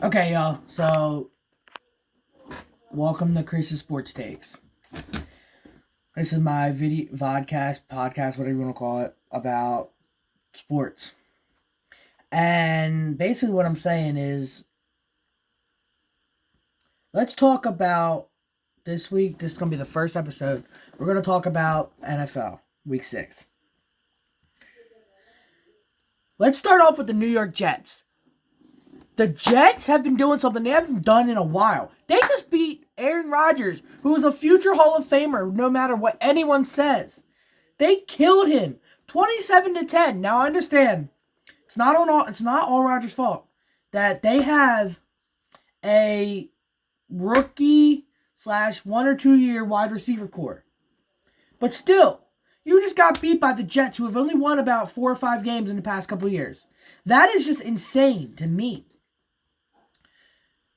Okay, y'all. So, welcome to Chris's Sports Takes. This is my video, podcast, whatever you want to call it, about sports. And basically, what I'm saying is, let's talk about this week. This is going to be the first episode. We're going to talk about NFL Week 6. Let's start off with the New York Jets. The Jets have been doing something they haven't done in a while. They just beat Aaron Rodgers, who is a future Hall of Famer, no matter what anyone says. They killed him, 27-10. Now I understand it's not all Rodgers' fault that they have a rookie / 1 or 2 year wide receiver core, but still, you just got beat by the Jets, who have only won about 4 or 5 games in the past couple of years. That is just insane to me.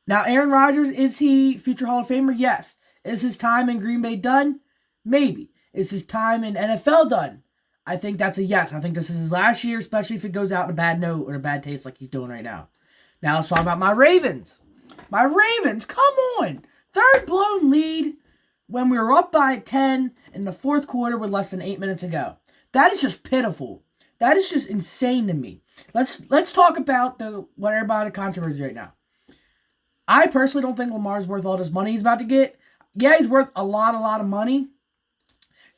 Now, Aaron Rodgers, is he future Hall of Famer? Yes. Is his time in Green Bay done? Maybe. Is his time in NFL done? I think that's a yes. I think this is his last year, especially if it goes out in a bad note or a bad taste like he's doing right now. Now, let's talk about my Ravens. My Ravens, come on. Third blown lead when we were up by 10 in the fourth quarter with less than 8 minutes to go. That is just pitiful. That is just insane to me. Let's talk about what everybody controversy right now. I personally don't think Lamar's worth all this money he's about to get. Yeah, he's worth a lot of money.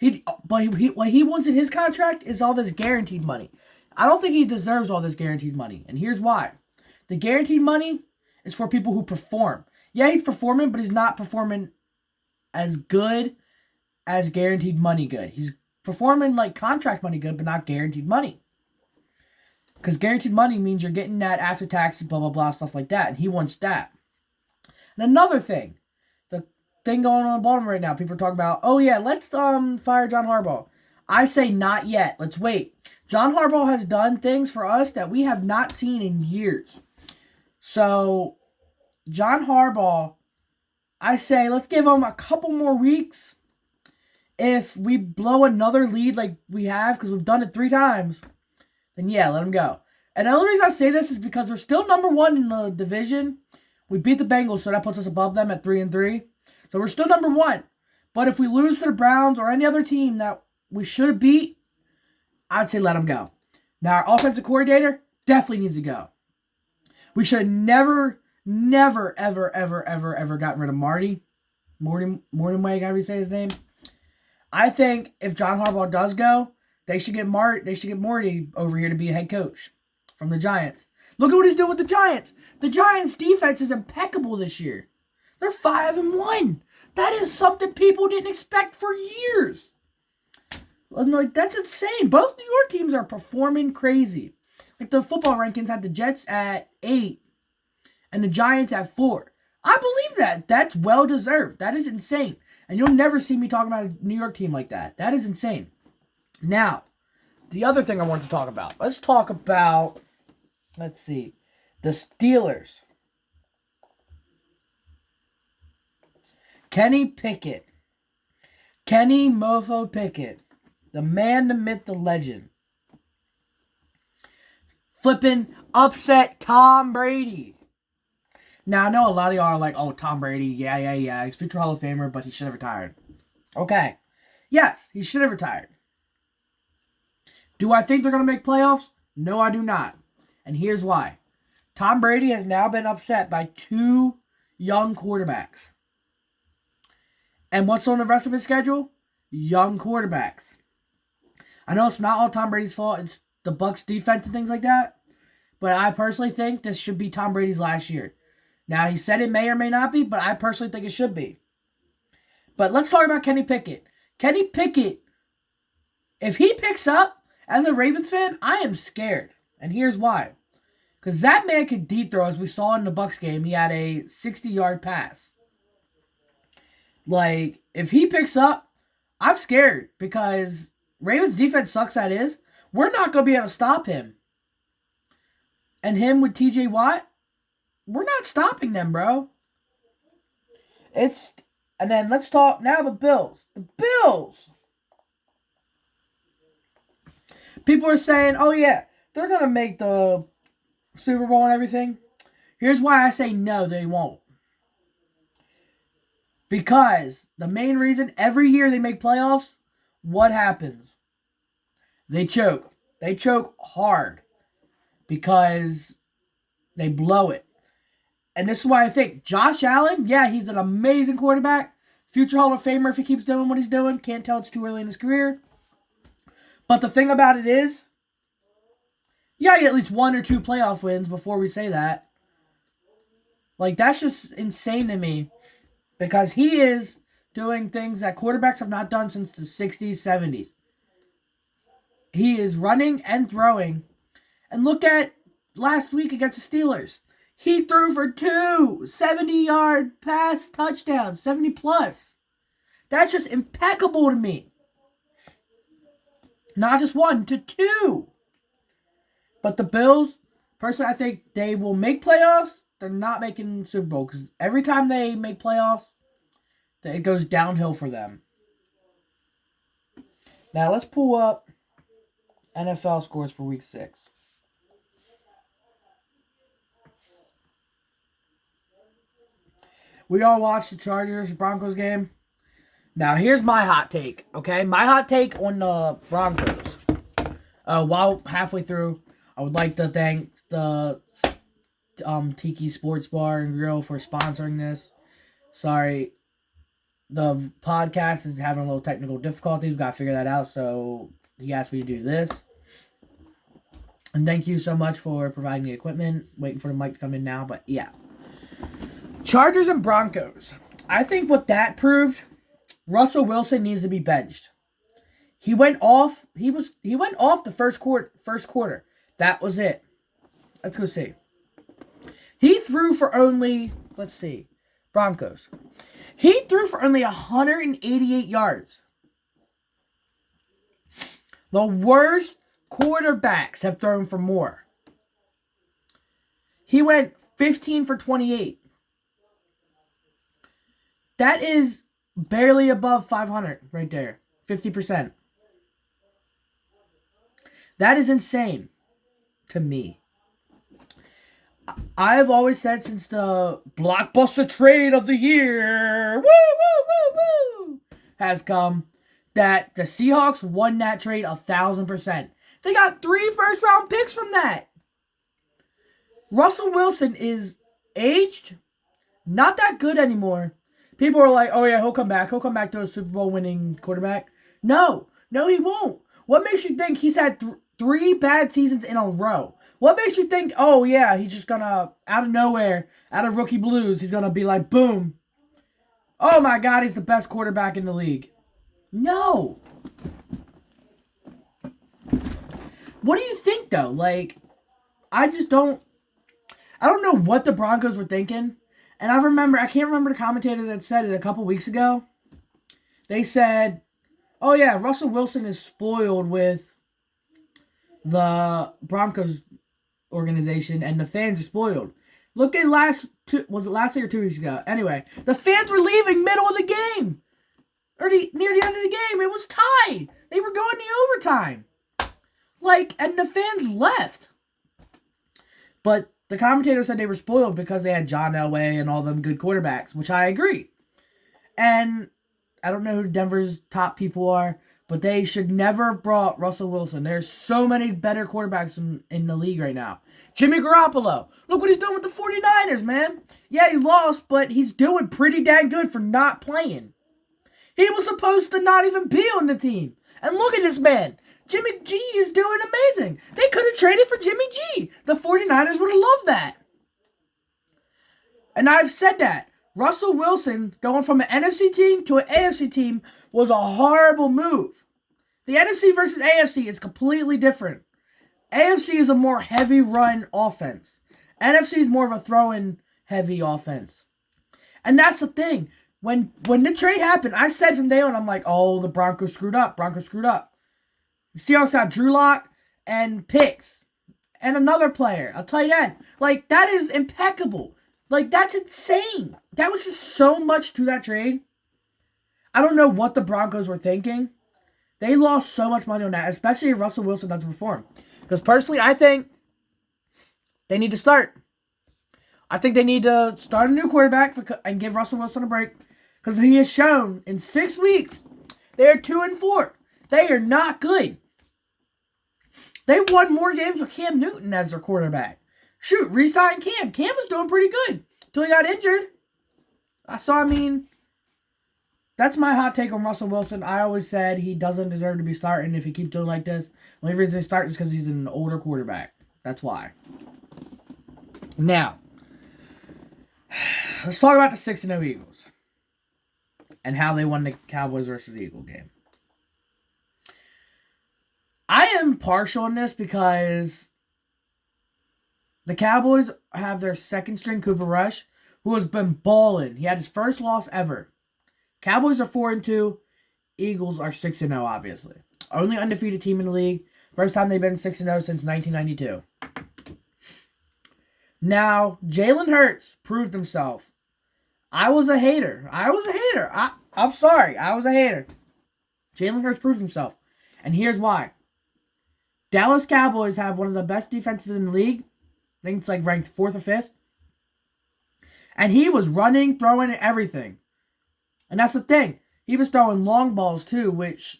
But what he wants in his contract is all this guaranteed money. I don't think he deserves all this guaranteed money. And here's why. The guaranteed money is for people who perform. Yeah, he's performing, but he's not performing as good as guaranteed money good. He's performing like contract money good, but not guaranteed money. Because guaranteed money means you're getting that after taxes, blah, blah, blah, stuff like that. And he wants that. And another thing, the thing going on in Baltimore right now, people are talking about, oh yeah, let's fire John Harbaugh. I say not yet. Let's wait. John Harbaugh has done things for us that we have not seen in years. So, John Harbaugh, I say let's give him a couple more weeks. If we blow another lead like we have, because we've done it 3 times, then yeah, let him go. And the only reason I say this is because we're still number 1 in the division. We beat the Bengals, so that puts us above them at 3-3. So we're still number 1. But if we lose to the Browns or any other team that we should beat, I'd say let them go. Now, our offensive coordinator definitely needs to go. We should never, ever gotten rid of Morton Way, however you say his name. I think if John Harbaugh does go, they should get Morty over here to be a head coach from the Giants. Look at what he's doing with the Giants. The Giants' defense is impeccable this year. They're 5-1. That is something people didn't expect for years. Like, that's insane. Both New York teams are performing crazy. Like, the football rankings had the Jets at 8 and the Giants at 4. I believe that. That's well deserved. That is insane. And you'll never see me talking about a New York team like that. That is insane. Now, the other thing I want to talk about. Let's talk about, let's see, the Steelers. Kenny Pickett. Kenny Mofo Pickett. The man, the myth, the legend. Flipping upset Tom Brady. Now, I know a lot of y'all are like, oh, Tom Brady, yeah. He's future Hall of Famer, but he should have retired. Okay. Yes, he should have retired. Do I think they're going to make playoffs? No, I do not. And here's why. Tom Brady has now been upset by 2 young quarterbacks. And what's on the rest of his schedule? Young quarterbacks. I know it's not all Tom Brady's fault. It's the Bucs defense and things like that. But I personally think this should be Tom Brady's last year. Now, he said it may or may not be, but I personally think it should be. But let's talk about Kenny Pickett. Kenny Pickett, if he picks up, as a Ravens fan, I am scared. And here's why. Because that man could deep throw, as we saw in the Bucs game. He had a 60-yard pass. Like, if he picks up, I'm scared. Because Ravens defense sucks as is. We're not going to be able to stop him. And him with TJ Watt, we're not stopping them, bro. And then let's talk now the Bills. The Bills. People are saying, oh yeah, they're going to make the Super Bowl and everything. Here's why I say no, they won't. Because the main reason, every year they make playoffs, what happens? They choke. They choke hard because they blow it. And this is why I think Josh Allen, yeah, he's an amazing quarterback. Future Hall of Famer if he keeps doing what he's doing. Can't tell it's too early in his career. But the thing about it is, you gotta get at least 1 or 2 playoff wins before we say that. Like, that's just insane to me. Because he is doing things that quarterbacks have not done since the 60s, 70s. He is running and throwing. And look at last week against the Steelers. He threw for 2 70-yard pass touchdowns, 70 plus. That's just impeccable to me. Not just 1, to 2. But the Bills, personally, I think they will make playoffs. They're not making Super Bowl because every time they make playoffs, it goes downhill for them. Now let's pull up NFL scores for Week 6. We all watched the Chargers-Broncos game. Now here's my hot take, okay? My hot take on the Broncos. While halfway through, I would like to thank the Tiki Sports Bar and Grill for sponsoring this. Sorry, the podcast is having a little technical difficulties. We've got to figure that out, so he asked me to do this. And thank you so much for providing the equipment. Waiting for the mic to come in now, but yeah. Chargers and Broncos. I think what that proved, Russell Wilson needs to be benched. He went off. He went off the first quarter. That was it. Let's go see. He threw for only, let's see, Broncos. He threw for only 188 yards. The worst quarterbacks have thrown for more. He went 15 for 28. That is barely above 500 right there. 50%. That is insane to me. I've always said since the blockbuster trade of the year has come that the Seahawks won that trade 1,000%. They got 3 first-round picks from that. Russell Wilson is aged, not that good anymore. People are like, oh yeah, he'll come back. He'll come back to a Super Bowl winning quarterback. No, he won't. What makes you think he's had 3 bad seasons in a row? What makes you think, oh yeah, he's just gonna, out of nowhere, out of rookie blues, he's gonna be like, boom. Oh my God, he's the best quarterback in the league. No. What do you think though? Like, I don't know what the Broncos were thinking. And I can't remember the commentator that said it a couple weeks ago. They said, oh yeah, Russell Wilson is spoiled with the Broncos organization and the fans are spoiled. Look at was it last week or 2 weeks ago? Anyway, the fans were leaving middle of the game. Or near the end of the game. It was tied. They were going to overtime. And the fans left. But the commentator said they were spoiled because they had John Elway and all them good quarterbacks, which I agree. And I don't know who Denver's top people are, but they should never have brought Russell Wilson. There's so many better quarterbacks in the league right now. Jimmy Garoppolo. Look what he's doing with the 49ers, man. Yeah, he lost, but he's doing pretty dang good for not playing. He was supposed to not even be on the team. And look at this man. Jimmy G is doing amazing. They could have traded for Jimmy G. The 49ers would have loved that. And I've said that. Russell Wilson going from an NFC team to an AFC team was a horrible move. The NFC versus AFC is completely different. AFC is a more heavy run offense. NFC is more of a throw-in heavy offense. And that's the thing. When the trade happened, I said from day on, I'm like, oh, the Broncos screwed up. The Seahawks got Drew Lock and picks. And another player, a tight end. That is impeccable. That's insane. That was just so much to that trade. I don't know what the Broncos were thinking. They lost so much money on that, especially if Russell Wilson doesn't perform. Because personally, I think they need to start. I think they need to start a new quarterback and give Russell Wilson a break because he has shown in 6 weeks they are 2-4. They are not good. They won more games with Cam Newton as their quarterback. Shoot, re-sign Cam. Cam was doing pretty good until he got injured. That's my hot take on Russell Wilson. I always said he doesn't deserve to be starting if he keeps doing like this. The only reason he's starting is because he's an older quarterback. That's why. Now, let's talk about the 6-0 Eagles and how they won the Cowboys versus Eagles game. I am partial in this because the Cowboys have their second string Cooper Rush, who has been balling. He had his first loss ever. Cowboys are 4-2. Eagles are 6-0, obviously. Only undefeated team in the league. First time they've been 6-0 since 1992. Now, Jalen Hurts proved himself. I was a hater. I'm sorry. I was a hater. Jalen Hurts proved himself. And here's why. Dallas Cowboys have one of the best defenses in the league. I think it's like ranked 4th or 5th. And he was running, throwing, and everything. And that's the thing. He was throwing long balls too, which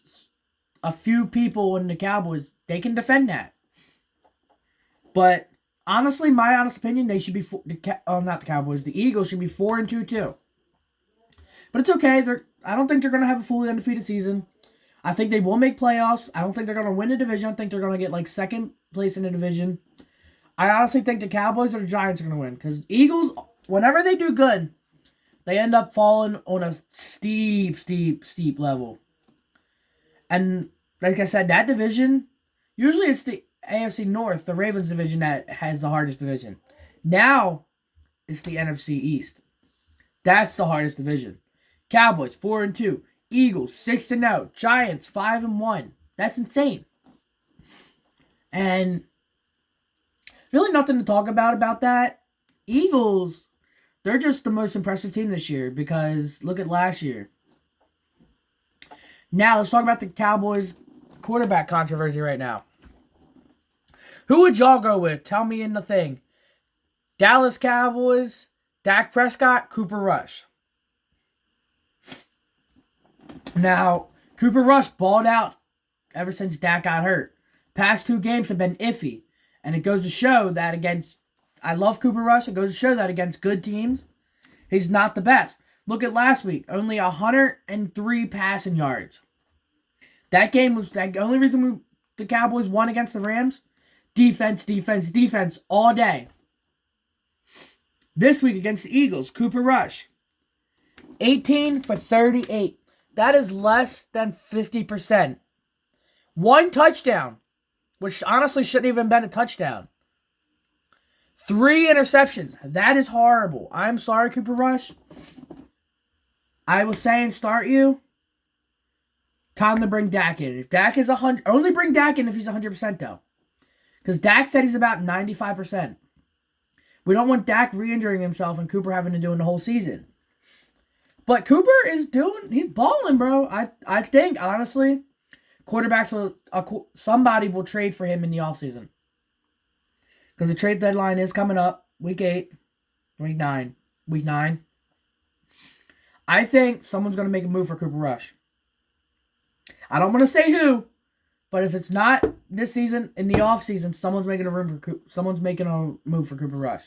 a few people in the Cowboys, they can defend that. But honestly, my honest opinion, they should be not the Cowboys. The Eagles should be 4-2 too. But it's okay. I don't think they're going to have a fully undefeated season. I think they will make playoffs. I don't think they're going to win the division. I think they're going to get like second place in the division. I honestly think the Cowboys or the Giants are going to win because Eagles, whenever they do good, they end up falling on a steep level. And like I said, that division, usually it's the AFC North, the Ravens division, that has the hardest division. Now, it's the NFC East. That's the hardest division. Cowboys, 4-2. Eagles, 6-0. Giants, 5-1. That's insane. And really nothing to talk about that. Eagles, they're just the most impressive team this year because look at last year. Now, let's talk about the Cowboys quarterback controversy right now. Who would y'all go with? Tell me in the thing. Dallas Cowboys, Dak Prescott, Cooper Rush. Now, Cooper Rush balled out ever since Dak got hurt. Past 2 games have been iffy. And it goes to show that I love Cooper Rush. It goes to show that against good teams, he's not the best. Look at last week. Only 103 passing yards. That game was the only reason the Cowboys won against the Rams. Defense all day. This week against the Eagles, Cooper Rush, 18 for 38. That is less than 50%. 1 touchdown, which honestly shouldn't even been a touchdown. 3 interceptions. That is horrible. I'm sorry, Cooper Rush. I was saying start you. Time to bring Dak in. If Dak is 100, only bring Dak in if he's 100% though. Because Dak said he's about 95%. We don't want Dak re-injuring himself and Cooper having to do it the whole season. But Cooper he's balling, bro. I think, honestly, somebody will trade for him in the offseason. Because the trade deadline is coming up. Week 9. I think someone's going to make a move for Cooper Rush. I don't want to say who, but if it's not this season, in the offseason, someone's making a move for Cooper Rush.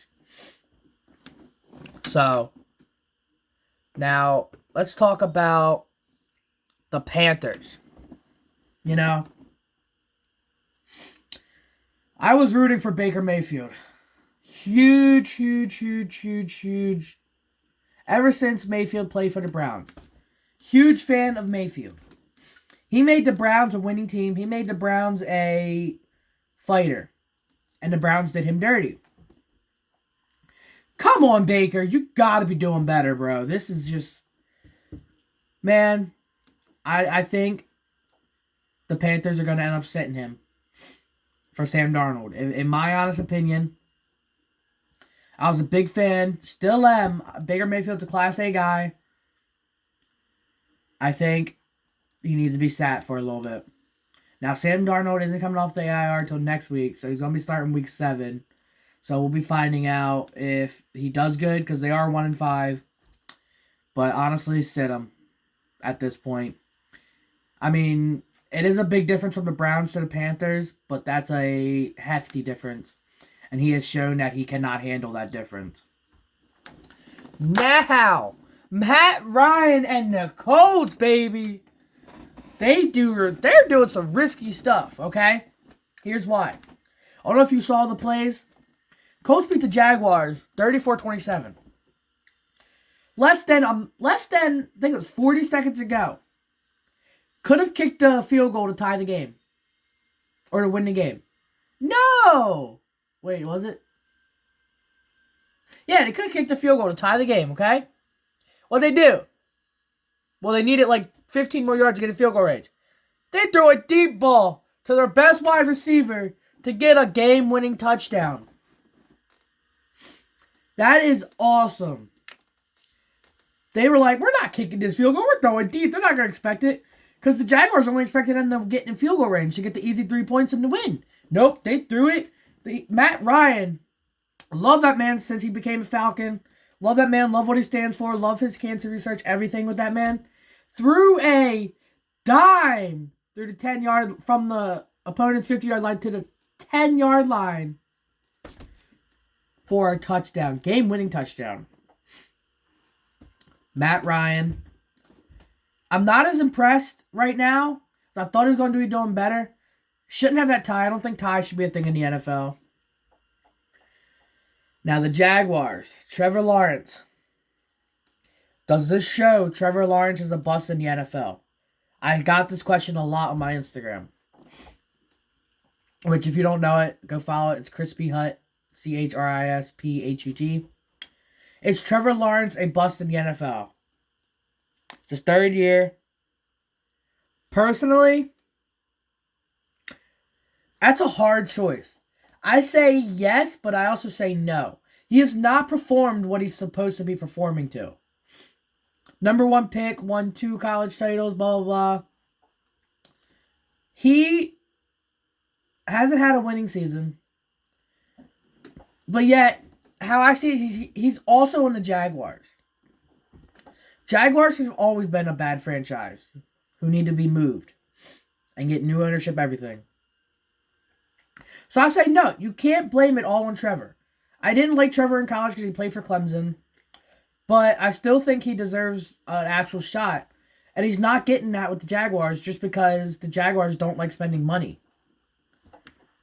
So, now, let's talk about the Panthers. You know, I was rooting for Baker Mayfield. Huge. Ever since Mayfield played for the Browns. Huge fan of Mayfield. He made the Browns a winning team. He made the Browns a fighter. And the Browns did him dirty. Come on, Baker. You gotta be doing better, bro. This is just... Man, I think the Panthers are going to end up sitting him for Sam Darnold. In my honest opinion, I was a big fan. Still am. Baker Mayfield's a Class A guy. I think he needs to be sat for a little bit. Now, Sam Darnold isn't coming off the IR until next week, so he's going to be starting week 7. So we'll be finding out if he does good, because they are 1-5. But honestly, sit him at this point. I mean, it is a big difference from the Browns to the Panthers, but that's a hefty difference. And he has shown that he cannot handle that difference. Now, Matt Ryan and the Colts, baby. They're doing some risky stuff, okay? Here's why. I don't know if you saw the plays. Colts beat the Jaguars 34-27. Less than, I think it was 40 seconds ago. Could have kicked a field goal to tie the game. Or to win the game. No! Wait, was it? Yeah, they could have kicked the field goal to tie the game, okay? What'd they do? Well, they needed like 15 more yards to get a field goal range. They threw a deep ball to their best wide receiver to get a game-winning touchdown. That is awesome. They were like, we're not kicking this field goal. We're throwing deep. They're not going to expect it. Because the Jaguars only expected them to get in field goal range to get the easy 3 points and to win. Nope, they threw it. Matt Ryan, love that man since he became a Falcon. Love that man. Love what he stands for. Love his cancer research. Everything with that man. Threw a dime through the 10-yard, from the opponent's 50-yard line to the 10-yard line for a touchdown. Game-winning touchdown. Matt Ryan. I'm not as impressed right now. I thought he was going to be doing better. Shouldn't have that tie. I don't think ties should be a thing in the NFL. Now the Jaguars. Trevor Lawrence. Does this show Trevor Lawrence is a bust in the NFL? I got this question a lot on my Instagram. Which, if you don't know it, go follow it. It's Crispy Hut. ChrisPhut. Is Trevor Lawrence a bust in the NFL? It's his third year. Personally, that's a hard choice. I say yes, but I also say no. He has not performed what he's supposed to be performing to. Number 1 pick, won 2 college titles, blah, blah, blah. He hasn't had a winning season. But yet, how I see it, he's also in the Jaguars. Jaguars have always been a bad franchise who need to be moved and get new ownership, everything. So I say no, you can't blame it all on Trevor. I didn't like Trevor in college because he played for Clemson, but I still think he deserves an actual shot. And he's not getting that with the Jaguars just because the Jaguars don't like spending money.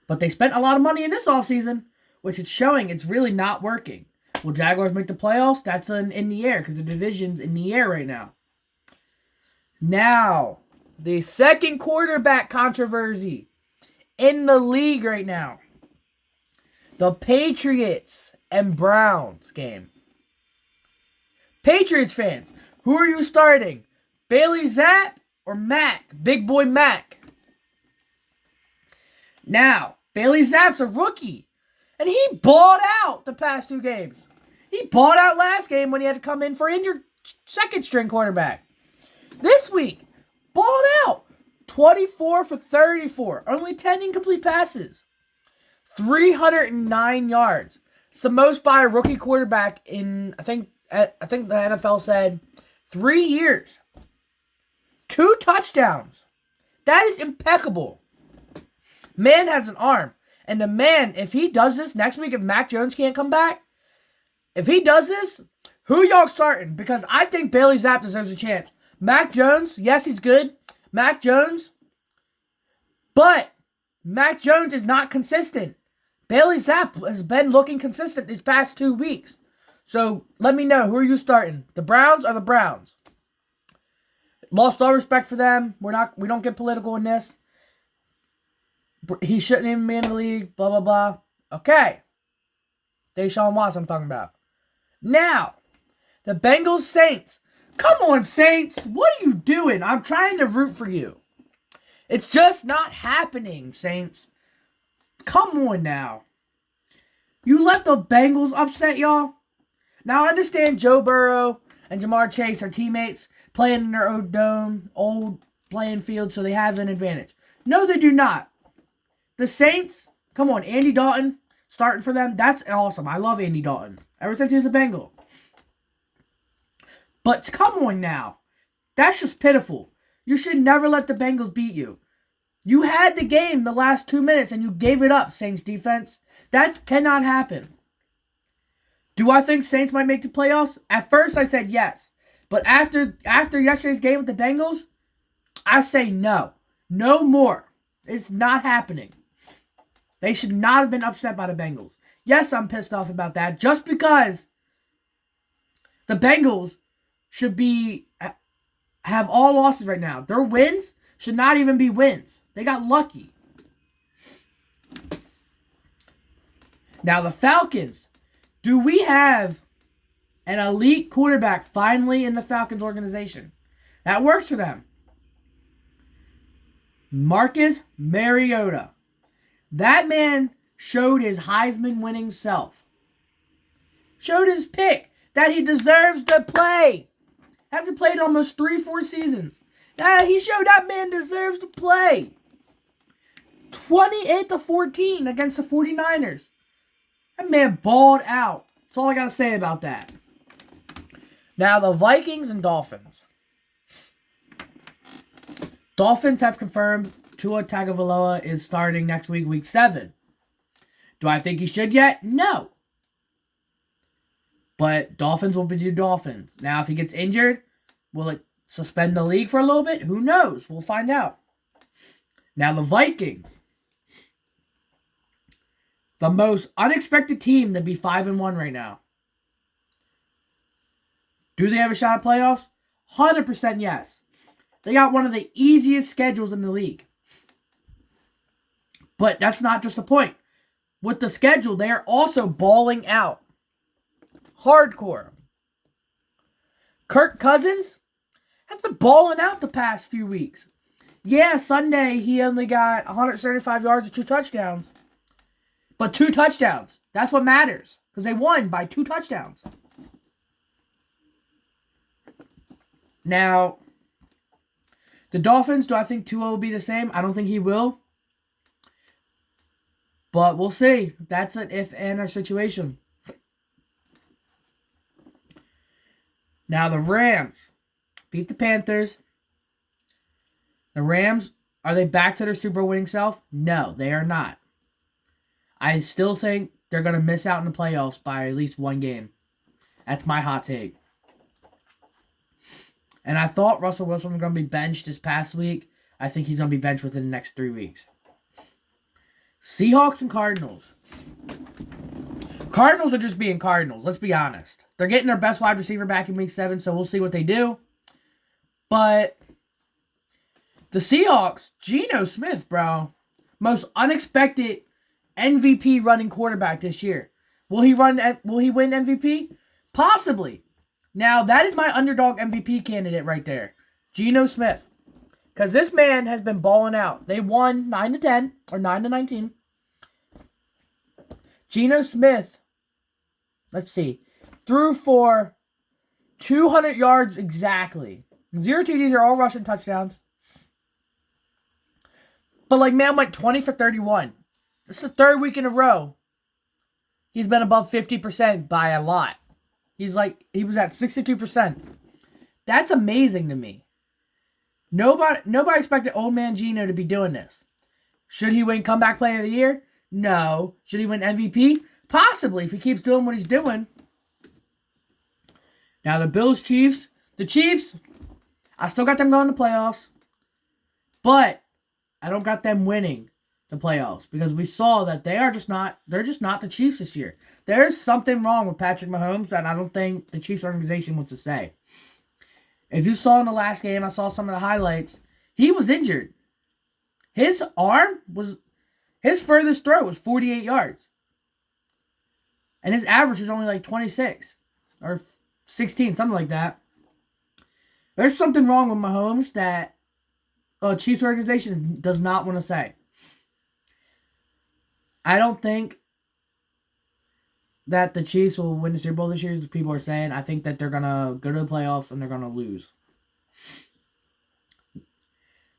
But they spent a lot of money in this offseason, which is showing it's really not working. Will Jaguars make the playoffs? That's in the air because the division's in the air right now. Now, the second quarterback controversy in the league right now. The Patriots and Browns game. Patriots fans, who are you starting? Bailey Zapp or Mac? Big boy Mac. Now, Bailey Zapp's a rookie. And he balled out the past 2 games. He balled out last game when he had to come in for injured second string quarterback. This week, balled out. 24 for 34. Only 10 incomplete passes. 309 yards. It's the most by a rookie quarterback in, I think the NFL said, 3 years. 2 touchdowns. That is impeccable. Man has an arm. And the man, if he does this next week, if Mac Jones can't come back, if he does this, who y'all starting? Because I think Bailey Zapp deserves a chance. Mac Jones, yes, he's good. Mac Jones. But Mac Jones is not consistent. Bailey Zapp has been looking consistent these past 2 weeks. So let me know, who are you starting? The Browns or the Browns? Lost all respect for them. We don't get political in this. He shouldn't even be in the league, blah, blah, blah. Okay. Deshaun Watson I'm talking about. Now, the Bengals Saints. Come on, Saints. What are you doing? I'm trying to root for you. It's just not happening, Saints. Come on now. You let the Bengals upset y'all? Now, I understand Joe Burrow and Jamar Chase are teammates playing in their old dome, old playing field, so they have an advantage. No, they do not. The Saints, come on, Andy Dalton, starting for them. That's awesome. I love Andy Dalton. Ever since he was a Bengal. But come on now. That's just pitiful. You should never let the Bengals beat you. You had the game the last 2 minutes and you gave it up, Saints defense. That cannot happen. Do I think Saints might make the playoffs? At first I said yes. But after yesterday's game with the Bengals, I say no. No more. It's not happening. They should not have been upset by the Bengals. Yes, I'm pissed off about that. Just because the Bengals should have all losses right now. Their wins should not even be wins. They got lucky. Now the Falcons. Do we have an elite quarterback finally in the Falcons organization? That works for them. Marcus Mariota. That man showed his Heisman winning self. Showed his pick that he deserves to play. Hasn't played almost 3-4 seasons. He showed that man deserves to play. 28-14 against the 49ers. That man balled out. That's all I got to say about that. Now, the Vikings and Dolphins. Dolphins have confirmed Tua Tagovailoa is starting next week, week 7. Do I think he should yet? No. But Dolphins will be Dolphins. Now, if he gets injured, will it suspend the league for a little bit? Who knows? We'll find out. Now, the Vikings. The most unexpected team to be 5-1 right now. Do they have a shot at playoffs? 100% yes. They got one of the easiest schedules in the league. But that's not just the point. With the schedule, they are also balling out. Hardcore. Kirk Cousins has been balling out the past few weeks. Yeah, Sunday he only got 175 yards and 2 touchdowns. But 2 touchdowns. That's what matters. Because they won by 2 touchdowns. Now, the Dolphins, do I think Tua will be the same? I don't think he will. But we'll see. That's an if and a situation. Now, the Rams beat the Panthers. The Rams, are they back to their Super Bowl winning self? No, they are not. I still think they're going to miss out in the playoffs by at least 1 game. That's my hot take. And I thought Russell Wilson was going to be benched this past week. I think he's going to be benched within the next 3 weeks. Seahawks and Cardinals. Cardinals are just being Cardinals. Let's be honest. They're getting their best wide receiver back in week 7, so we'll see what they do. But the Seahawks, Geno Smith, bro. Most unexpected MVP running quarterback this year. Will he win MVP? Possibly. Now, that is my underdog MVP candidate right there. Geno Smith. Because this man has been balling out. They won 9-10 or 9-19. Geno Smith, let's see, threw for 200 yards exactly. 0 TDs are all rushing touchdowns. But man went 20 for 31. This is the 3rd week in a row. He's been above 50% by a lot. He was at 62%. That's amazing to me. Nobody expected old man Geno to be doing this. Should he win comeback player of the year? No. Should he win MVP? Possibly, if he keeps doing what he's doing. Now the Bills Chiefs. The Chiefs, I still got them going to playoffs. But I don't got them winning the playoffs. Because we saw that they're just not the Chiefs this year. There's something wrong with Patrick Mahomes that I don't think the Chiefs organization wants to say. If you saw in the last game, I saw some of the highlights. He was injured. His furthest throw was 48 yards. And his average was only 26 or 16, something like that. There's something wrong with Mahomes that Chiefs organization does not want to say. I don't think that the Chiefs will win the Super Bowl this year, as people are saying. I think that they're going to go to the playoffs and they're going to lose.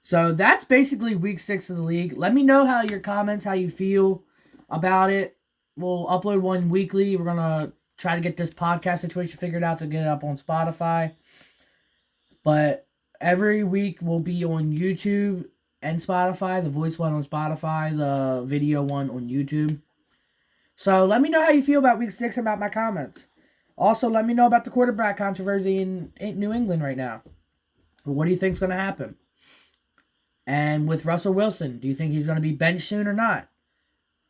So that's basically week 6 of the league. Let me know how your comments, how you feel about it. we'll upload one weekly. We're going to try to get this podcast situation figured out to get it up on Spotify. But every week will be on YouTube and Spotify. The voice one on Spotify, the video one on YouTube. So let me know how you feel about week 6 about my comments. Also, let me know about the quarterback controversy in New England right now. What do you think is going to happen? And with Russell Wilson, do you think he's going to be benched soon or not?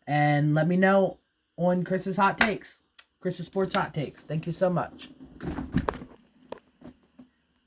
And let me know on Chris's Hot Takes. Chris's Sports Hot Takes. Thank you so much.